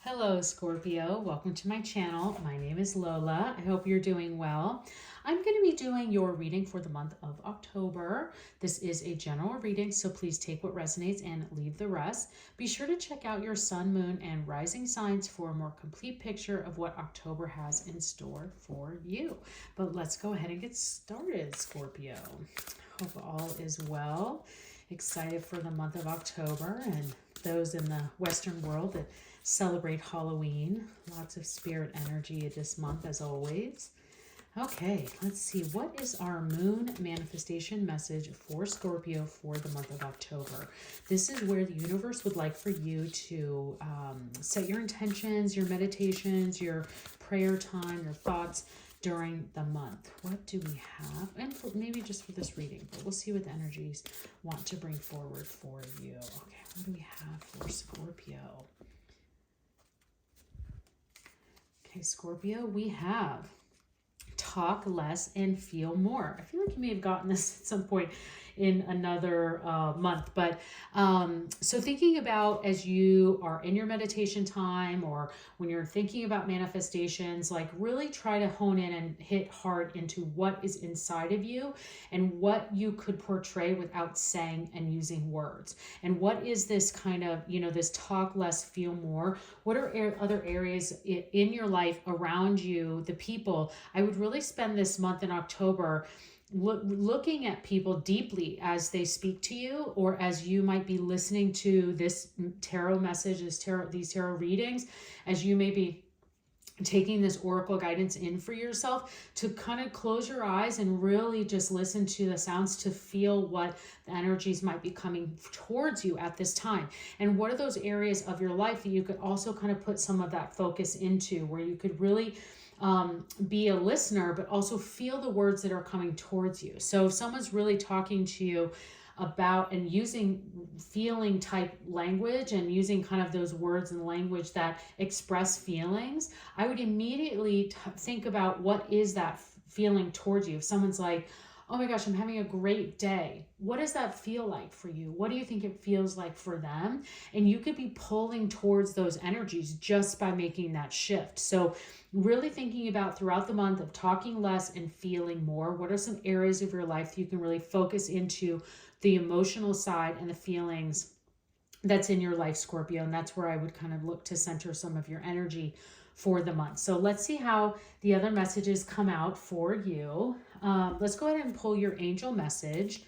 Hello, Scorpio. Welcome to my channel. My name is Lola. I hope you're doing well. I'm going to be doing your reading for the month of October. This is a general reading, so please take what resonates and leave the rest. Be sure to check out your sun, moon, and rising signs for a more complete picture of what October has in store for you. But let's go ahead and get started, Scorpio. Hope all is well. Excited for the month of October and those in the Western world that celebrate Halloween. Lots of spirit energy this month as always. Okay, let's see. What is our moon manifestation message for Scorpio for the month of October? This is where the universe would like for you to set your intentions, your meditations, your prayer time, your thoughts during the month. What do we have? And maybe just for this reading, but we'll see what the energies want to bring forward for you. Okay, what do we have for Scorpio? Okay, Scorpio, we have talk less and feel more. I feel like you may have gotten this at some point in another month, but so thinking about as you are in your meditation time or when you're thinking about manifestations, like really try to hone in and hit hard into what is inside of you and what you could portray without saying and using words. And what is this kind of, this talk less, feel more? What are other areas in your life around you, the people? I would really spend this month in October looking at people deeply as they speak to you, or as you might be listening to this tarot message, these tarot readings, as you may be taking this oracle guidance in for yourself, to kind of close your eyes and really just listen to the sounds, to feel what the energies might be coming towards you at this time. And what are those areas of your life that you could also kind of put some of that focus into, where you could really be a listener, but also feel the words that are coming towards you. So if someone's really talking to you about and using feeling type language and using kind of those words and language that express feelings, I would immediately think about what is that feeling towards you. If someone's like, oh my gosh, I'm having a great day. What does that feel like for you? What do you think it feels like for them? And you could be pulling towards those energies just by making that shift. So really thinking about throughout the month of talking less and feeling more. What are some areas of your life that you can really focus into the emotional side and the feelings that's in your life, Scorpio? And that's where I would kind of look to center some of your energy for the month. So let's see how the other messages come out for you. Let's go ahead and pull your angel message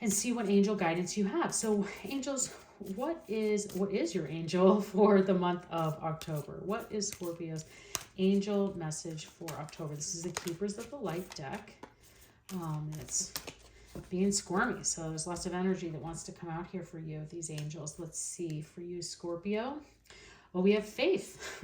and see what angel guidance you have. So angels, what is your angel for the month of October? What is Scorpio's angel message for October? This is the Keepers of the Light deck. It's being squirmy, so there's lots of energy that wants to come out here for you, these angels. Let's see for you, Scorpio. Well, we have faith,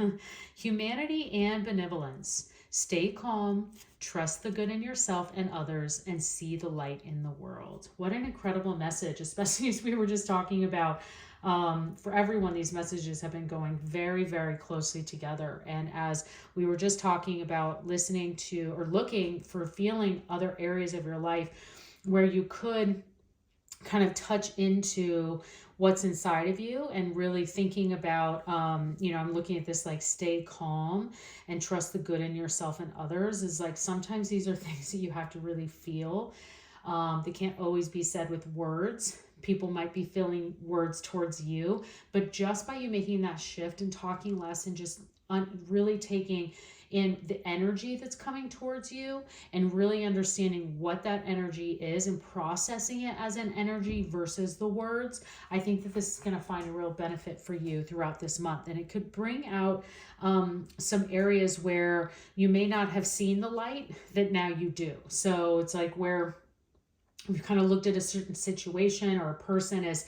humanity, and benevolence. Stay calm, trust the good in yourself and others, and see the light in the world. What an incredible message, especially as we were just talking about. For everyone, these messages have been going very, very closely together. And as we were just talking about listening to or looking for feeling other areas of your life where you could kind of touch into what's inside of you and really thinking about, I'm looking at this like stay calm and trust the good in yourself and others, is like sometimes these are things that you have to really feel. They can't always be said with words. People might be feeling words towards you, but just by you making that shift and talking less and just really taking in the energy that's coming towards you and really understanding what that energy is and processing it as an energy versus the words, I think that this is going to find a real benefit for you throughout this month. And it could bring out some areas where you may not have seen the light that now you do. So it's like where we've kind of looked at a certain situation or a person as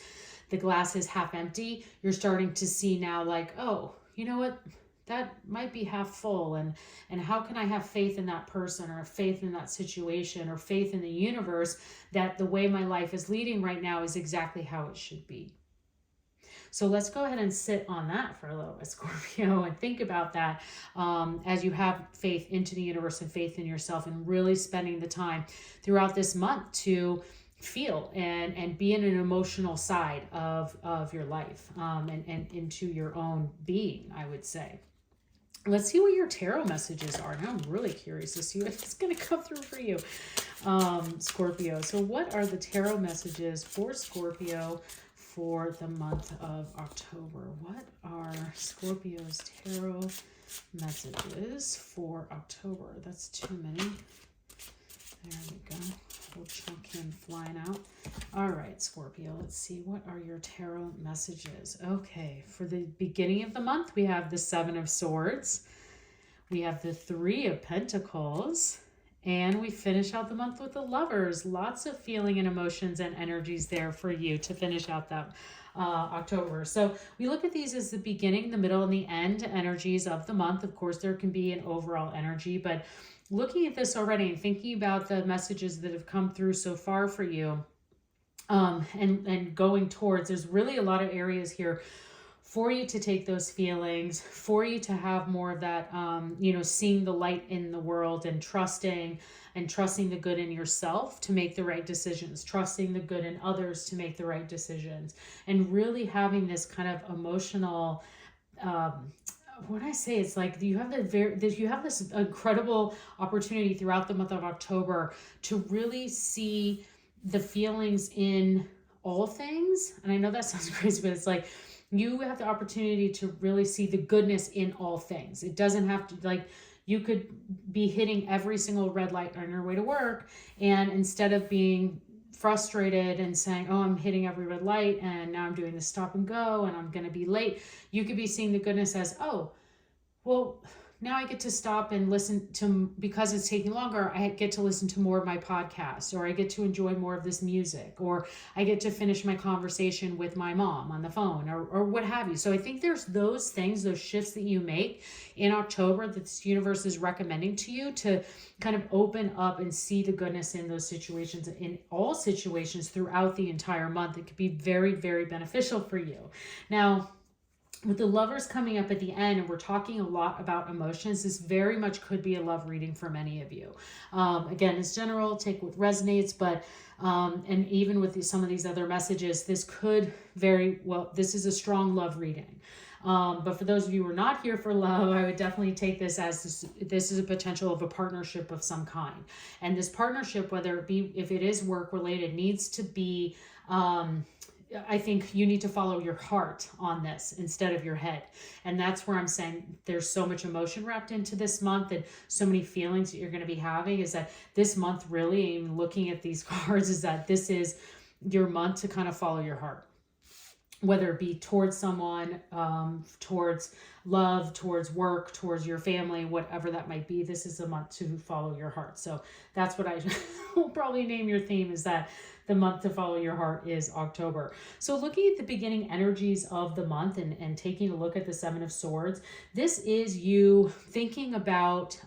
the glass is half empty, you're starting to see now like, oh, you know what? That might be half full, and how can I have faith in that person or faith in that situation or faith in the universe that the way my life is leading right now is exactly how it should be. So let's go ahead and sit on that for a little bit, Scorpio, and think about that as you have faith into the universe and faith in yourself, and really spending the time throughout this month to feel and be in an emotional side of your life, and into your own being, I would say. Let's see what your tarot messages are. Now I'm really curious to see what's going to come through for you, Scorpio. So what are the tarot messages for Scorpio for the month of October? What are Scorpio's tarot messages for October? That's too many. There we go. Whole chunk came flying out. All right, Scorpio, let's see. What are your tarot messages? Okay, for the beginning of the month, we have the Seven of Swords. We have the Three of Pentacles. And we finish out the month with the Lovers. Lots of feeling and emotions and energies there for you to finish out that October. So we look at these as the beginning, the middle, and the end energies of the month. Of course, there can be an overall energy, but looking at this already and thinking about the messages that have come through so far for you, and going towards, there's really a lot of areas here for you to take those feelings, for you to have more of that, seeing the light in the world and trusting the good in yourself to make the right decisions, trusting the good in others to make the right decisions, and really having this kind of emotional, when I say, it's like you have this incredible opportunity throughout the month of October to really see the feelings in all things. And I know that sounds crazy, but it's like you have the opportunity to really see the goodness in all things. It doesn't have to, like, you could be hitting every single red light on your way to work, and instead of being frustrated and saying, oh, I'm hitting every red light and now I'm doing the stop and go and I'm going to be late, you could be seeing the goodness as, oh, well, now I get to stop and listen to, because it's taking longer, I get to listen to more of my podcast, or I get to enjoy more of this music, or I get to finish my conversation with my mom on the phone, or what have you. So I think there's those things, those shifts that you make in October that this universe is recommending to you to kind of open up and see the goodness in those situations, in all situations throughout the entire month. It could be very, very beneficial for you. Now, with the Lovers coming up at the end, and we're talking a lot about emotions, this very much could be a love reading for many of you. Again, it's general, take what resonates, but and even with some of these other messages, this could this is a strong love reading. But for those of you who are not here for love, I would definitely take this as this is a potential of a partnership of some kind. And this partnership, whether it be, if it is work related, needs to be, I think you need to follow your heart on this instead of your head. And that's where I'm saying there's so much emotion wrapped into this month and so many feelings that you're going to be having, is that this month, really, even looking at these cards, is that this is your month to kind of follow your heart. Whether it be towards someone, towards love, towards work, towards your family, whatever that might be, this is a month to follow your heart. So that's what I will probably name your theme, is that the month to follow your heart is October. So looking at the beginning energies of the month and taking a look at the Seven of Swords, this is you thinking about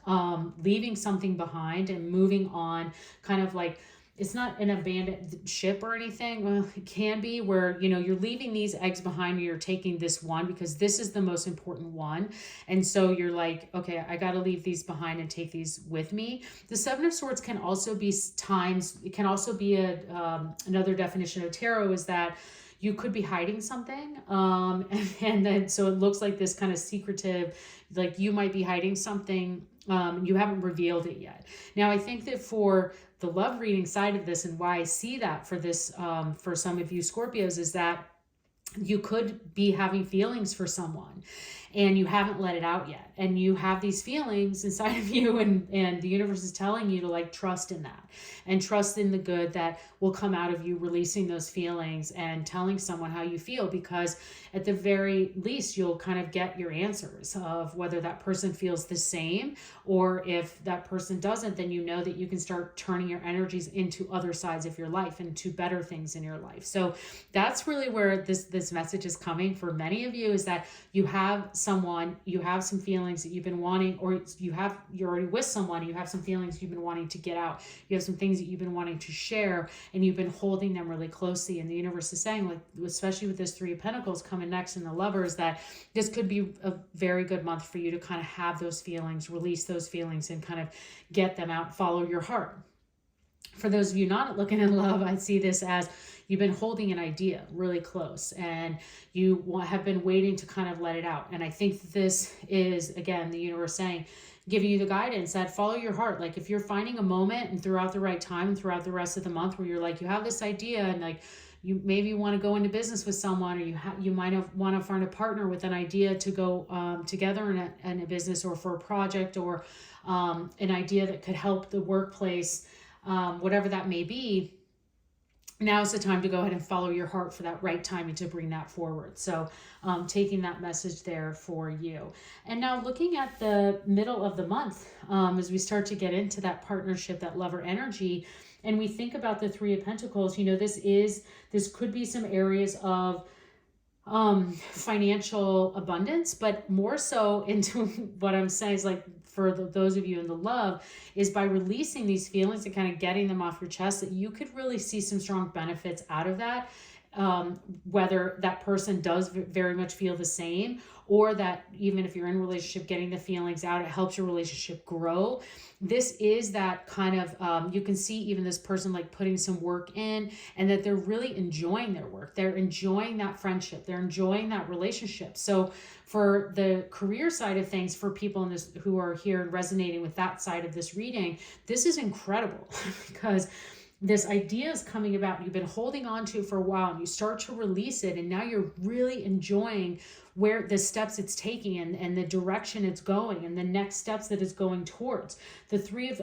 leaving something behind and moving on, kind of like, it's not an abandoned ship or anything. Well, it can be, where, you're leaving these eggs behind and you're taking this one because this is the most important one. And so you're like, okay, I got to leave these behind and take these with me. The Seven of Swords can also be it can also be another definition of tarot, is that you could be hiding something. And then, so it looks like this kind of secretive, like you might be hiding something. You haven't revealed it yet. Now, I think that for the love reading side of this, and why I see that for this, for some of you Scorpios, is that you could be having feelings for someone and you haven't let it out yet. And you have these feelings inside of you, and the universe is telling you to, like, trust in that and trust in the good that will come out of you releasing those feelings and telling someone how you feel, because at the very least, you'll kind of get your answers of whether that person feels the same, or if that person doesn't, then you know that you can start turning your energies into other sides of your life, into better things in your life. So that's really where this message is coming for many of you, is that you have someone, you have some feelings that you've been wanting, or you're already with someone, you have some feelings you've been wanting to get out, you have some things that you've been wanting to share, and you've been holding them really closely. And the universe is saying, like, especially with this Three of Pentacles coming next in the Lovers, that this could be a very good month for you to kind of have those feelings, release those feelings, and kind of get them out, follow your heart. For those of you not looking in love, I see this as you've been holding an idea really close and you have been waiting to kind of let it out. And I think this is, again, the universe saying, giving you the guidance that follow your heart. Like if you're finding a moment and throughout the right time and throughout the rest of the month where you're like, you have this idea and like, you maybe want to go into business with someone, or you might have want to find a partner with an idea to go together in a business or for a project, or an idea that could help the workplace, whatever that may be. Now's the time to go ahead and follow your heart for that right timing to bring that forward. So taking that message there for you. And now looking at the middle of the month, as we start to get into that partnership, that lover energy, and we think about the Three of Pentacles, this could be some areas of financial abundance, but more so into what I'm saying is like for those of you in the love is by releasing these feelings and kind of getting them off your chest, that you could really see some strong benefits out of that. Whether that person does very much feel the same, or that even if you're in a relationship, getting the feelings out, it helps your relationship grow. This is that kind of, you can see even this person like putting some work in, and that they're really enjoying their work. They're enjoying that friendship. They're enjoying that relationship. So for the career side of things, for people in this who are here and resonating with that side of this reading, this is incredible because this idea is coming about, you've been holding on to for a while, and you start to release it, and now you're really enjoying where the steps it's taking and the direction it's going and the next steps that it's going towards. The Three of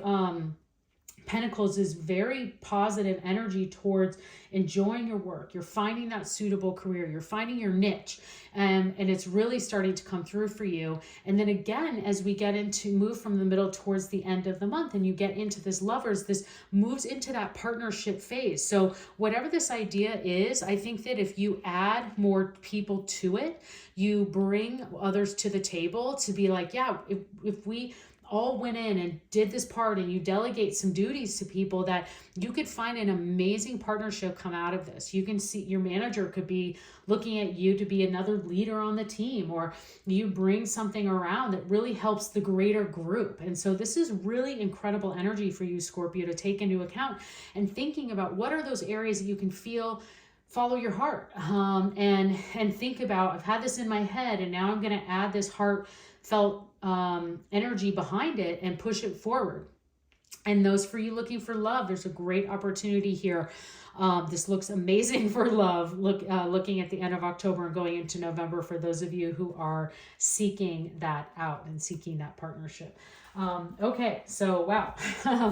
Pentacles is very positive energy towards enjoying your work. You're finding that suitable career. You're finding your niche, and it's really starting to come through for you. And then again, as we get into move from the middle towards the end of the month and you get into this lovers, this moves into that partnership phase. So whatever this idea is, I think that if you add more people to it, you bring others to the table to be like, yeah, if we all went in and did this part, and you delegate some duties to people, that you could find an amazing partnership come out of this. You can see your manager could be looking at you to be another leader on the team, or you bring something around that really helps the greater group. And so this is really incredible energy for you, Scorpio, to take into account, and thinking about what are those areas that you can feel, follow your heart, and think about, I've had this in my head and now I'm going to add this heartfelt energy behind it and push it forward. And those for you looking for love, there's a great opportunity here. This looks amazing for love. Looking at the end of October and going into November for those of you who are seeking that out and seeking that partnership. Okay, so wow,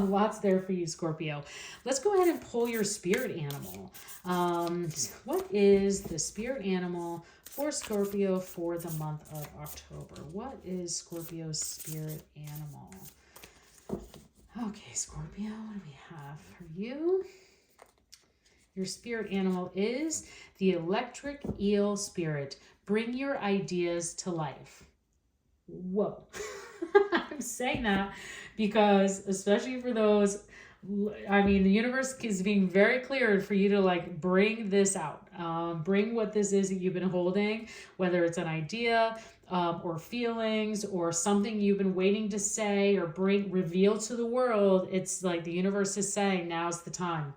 lots there for you, Scorpio. Let's go ahead and pull your spirit animal. What is the spirit animal for Scorpio for the month of October? What is Scorpio's spirit animal? Okay, Scorpio, what do we have for you? Your spirit animal is the electric eel spirit. Bring your ideas to life. Whoa. I'm saying that because, especially for those, I mean, the universe is being very clear for you to like bring this out. Bring what this is that you've been holding, whether it's an idea or feelings or something you've been waiting to say or reveal to the world. It's like the universe is saying, now's the time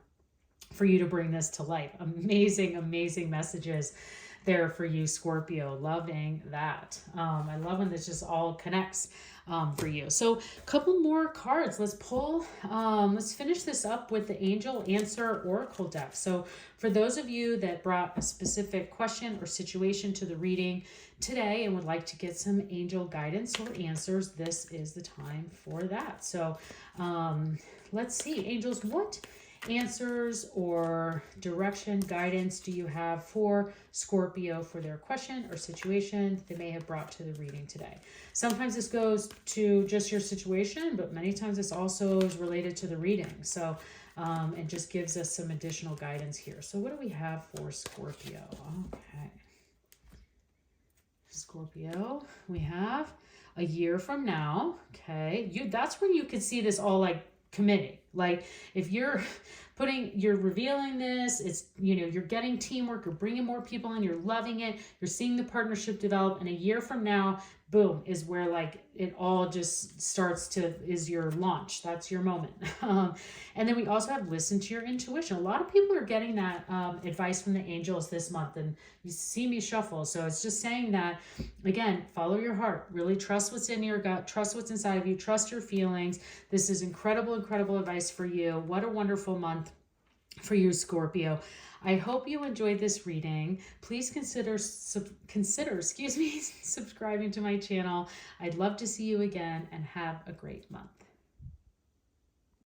for you to bring this to life. Amazing, amazing messages there for you, Scorpio. Loving that. I love when this just all connects for you. So a couple more cards. Let's pull, let's finish this up with the Angel Answer Oracle deck. So for those of you that brought a specific question or situation to the reading today and would like to get some angel guidance or answers, this is the time for that. So let's see, angels, what answers or direction, guidance do you have for Scorpio for their question or situation they may have brought to the reading today? Sometimes this goes to just your situation, but many times this also is related to the reading. So it just gives us some additional guidance here. So what do we have for Scorpio? Okay. Scorpio, we have a year from now. Okay. That's when you could see this all like committing. Like if you're revealing this, it's, you're getting teamwork, you're bringing more people in, you're loving it, you're seeing the partnership develop, and a year from now, boom, is where like it all just starts to, is your launch. That's your moment. And then we also have listen to your intuition. A lot of people are getting that advice from the angels this month, and you see me shuffle. So it's just saying that, again, follow your heart. Really trust what's in your gut. Trust what's inside of you. Trust your feelings. This is incredible, incredible advice for you. What a wonderful month for you, Scorpio. I hope you enjoyed this reading. Please consider subscribing to my channel. I'd love to see you again, and have a great month.